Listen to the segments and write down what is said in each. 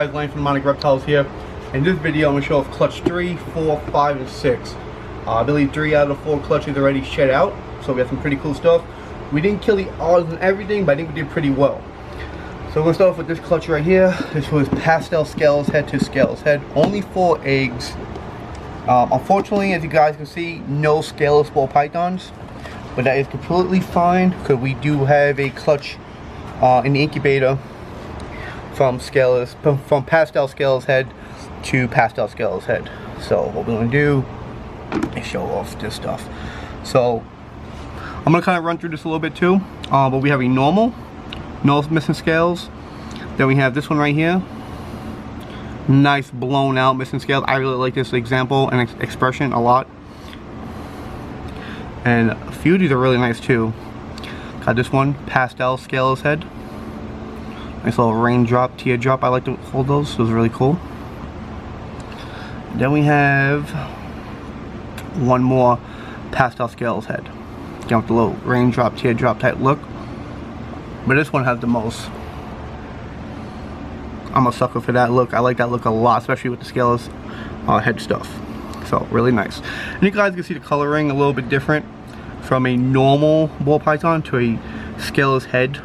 Guys, Lane from Monoc Reptiles here. In this video, I'm going to show off clutch 3, 4, 5, and 6. I believe 3 out of the 4 clutches already shed out, so we have some pretty cool stuff. We didn't kill the odds and everything, but I think we did pretty well. So we're going to start off with this clutch right here. This was pastel Scaleless head to Scaleless head. Only 4 eggs. Unfortunately, as you guys can see, no Scaleless ball pythons, but that is completely fine because we do have a clutch in the incubator from pastel Scaleless head to pastel Scaleless head. So what we're going to do is show off this stuff. So I'm going to kind of run through this a little bit too, but we have a normal, no missing scales. Then we have this one right here, nice blown out missing scales. I really like this example and expression a lot, and a few of these are really nice too. Got this one, pastel Scaleless head. Nice little raindrop, teardrop. I like to hold those. Those are really cool. Then we have one more pastel Scaleless head. Again with the little raindrop, teardrop type look. But this one has the most. I'm a sucker for that look. I like that look a lot, especially with the Scaleless head stuff. So really nice. And you guys can see the coloring a little bit different from a normal ball python to a Scaleless head.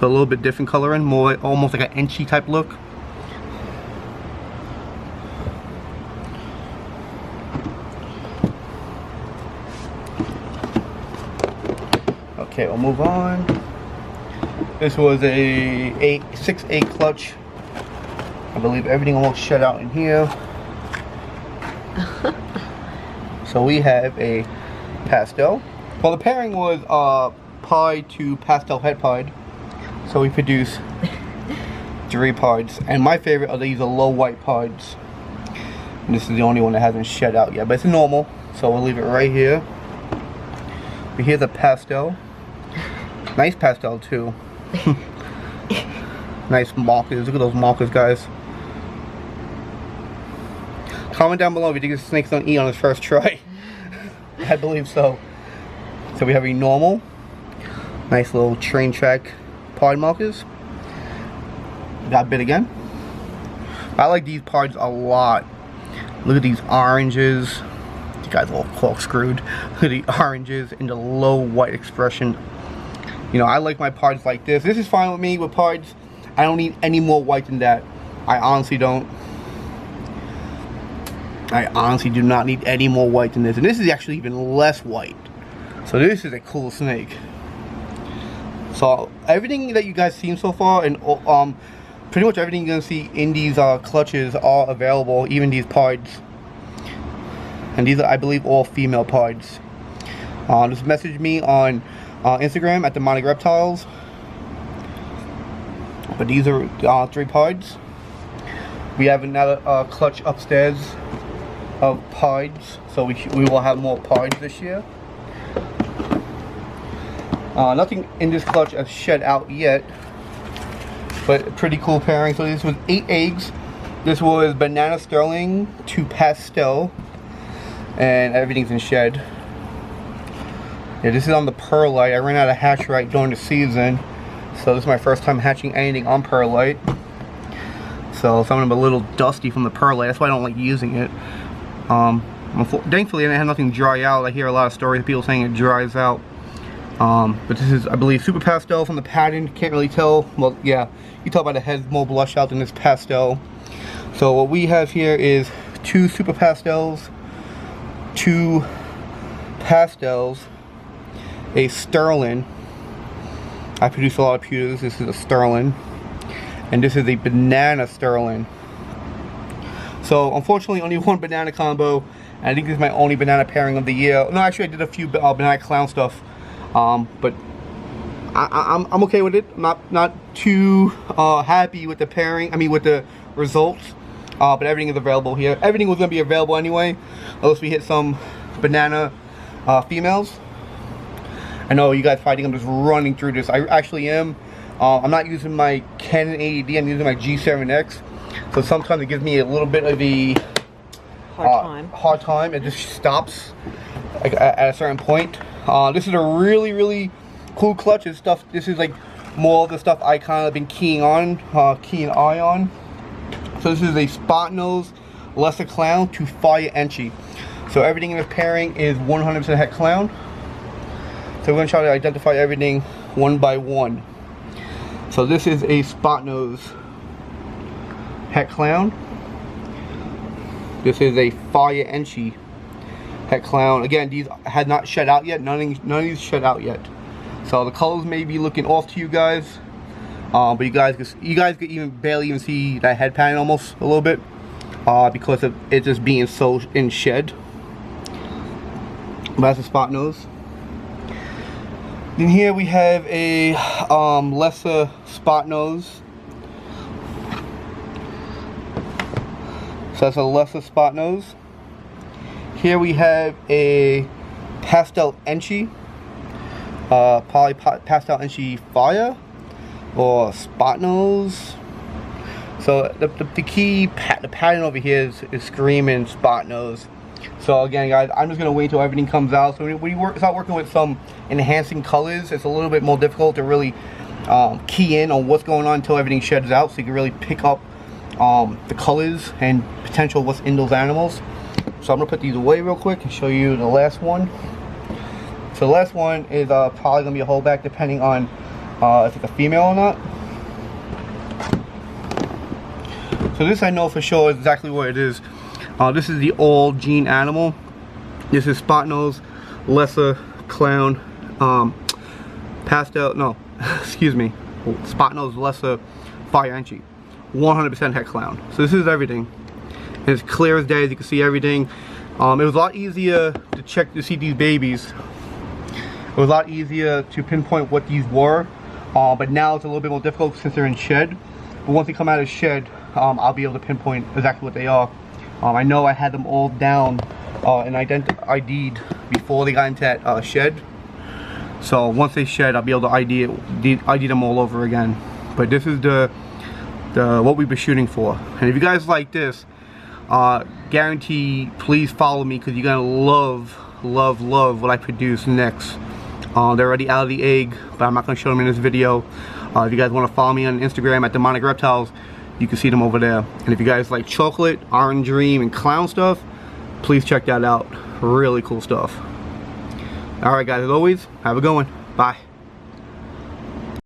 So a little bit different coloring, more almost like an inchy type look. Okay, we'll move on. This was a 6/8 clutch. I believe everything almost shut out in here. So we have a pastel. Well, the pairing was pied to pastel head pied. So we produce 3 pods, and my favorite are these low white pods. And this is the only one that hasn't shed out yet, but it's normal, so we'll leave it right here. But here's a pastel, nice pastel too. Nice markers. Look at those markers, guys. Comment down below if you think this snake's gonna eat on his first try. I believe so. So we have a normal, nice little train track pod markers. Got bit again. I like these pods a lot. Look at these oranges. You guys are all corkscrewed. Look at the oranges and the low white expression. You know, I like my pods like this. This is fine with me with pods. I don't need any more white than that. I honestly don't. I honestly do not need any more white than this. And this is actually even less white. So this is a cool snake. So everything that you guys seen so far, and pretty much everything you're gonna see in these clutches are available, even these pods. And these are, I believe, all female pods. Just message me on Instagram at the Monoc Reptiles. But these are 3 pods. We have another clutch upstairs of pods, so we will have more pods this year. Nothing in this clutch has shed out yet, but a pretty cool pairing. So this was 8 eggs. This was banana sterling to pastel, and everything's in shed. Yeah, this is on the perlite. I ran out of hatch right during the season, so this is my first time hatching anything on perlite. So some of them are a little dusty from the perlite. That's why I don't like using it. Thankfully, I didn't have nothing dry out. I hear a lot of stories of people saying it dries out. But this is, I believe, super pastel from the pattern. Can't really tell. Well, yeah, you tell by the head's more blush out than this pastel. So what we have here is 2 super pastels, 2 pastels, a sterling. I produce a lot of pewters. This is a sterling, and this is a banana sterling. So unfortunately, only 1 banana combo, and I think this is my only banana pairing of the year. No, actually, I did a few banana clown stuff. But I'm okay with it. I'm not too happy with the pairing. I mean, with the results. But everything is available here. Everything was gonna be available anyway, unless we hit some banana females. I know you guys fighting. I'm just running through this. I actually am. I'm not using my Canon 80D. I'm using my G7X. So sometimes it gives me a little bit of a hard time. It just stops at a certain point. This is a really cool clutch. This is like more of the stuff I kind of been keying eye on. So this is a spot nose lesser clown to fire entry. So everything in this pairing is 100% het clown. So we're going to try to identify everything one by one. So this is a spot nose het clown. This is a fire entry het clown. Again, these had not shed out yet. None of these shed out yet. So the colors may be looking off to you guys, but you guys could even barely even see that head pattern almost a little bit, because of it just being so in shed. But that's a spot nose. Then here we have a lesser spot nose. So that's a lesser spot nose. Here we have a pastel entry, probably pastel entry fire or spot nose. So the key the pattern over here is screaming spot nose. So again, guys, I'm just gonna wait until everything comes out. So when you start working with some enhancing colors, it's a little bit more difficult to really key in on what's going on until everything sheds out, so you can really pick up the colors and potential of what's in those animals. So I'm gonna put these away real quick and show you the last one. So the last one is probably gonna be a holdback, depending on if it's a female or not. So this I know for sure is exactly what it is. This is the all gene animal. This is spot nose lesser clown pastel, no, excuse me, spot nose lesser fire entry, 100% het clown. So this is everything. It's clear as day, as you can see everything. It was a lot easier to see these babies. It was a lot easier to pinpoint what these were, but now it's a little bit more difficult since they're in shed. But once they come out of shed, I'll be able to pinpoint exactly what they are. I know I had them all down and ID'd before they got into that shed. So once they shed, I'll be able to ID them all over again. But this is the what we've been shooting for. And if you guys like this, guarantee, please follow me, because you're gonna love what I produce next. They're already out of the egg, but I'm not gonna show them in this video. If you guys want to follow me on Instagram at Demonic Reptiles, you can see them over there. And if you guys like chocolate, orange dream, and clown stuff, please check that out. Really cool stuff. Alright guys, as always, have a good one. Bye.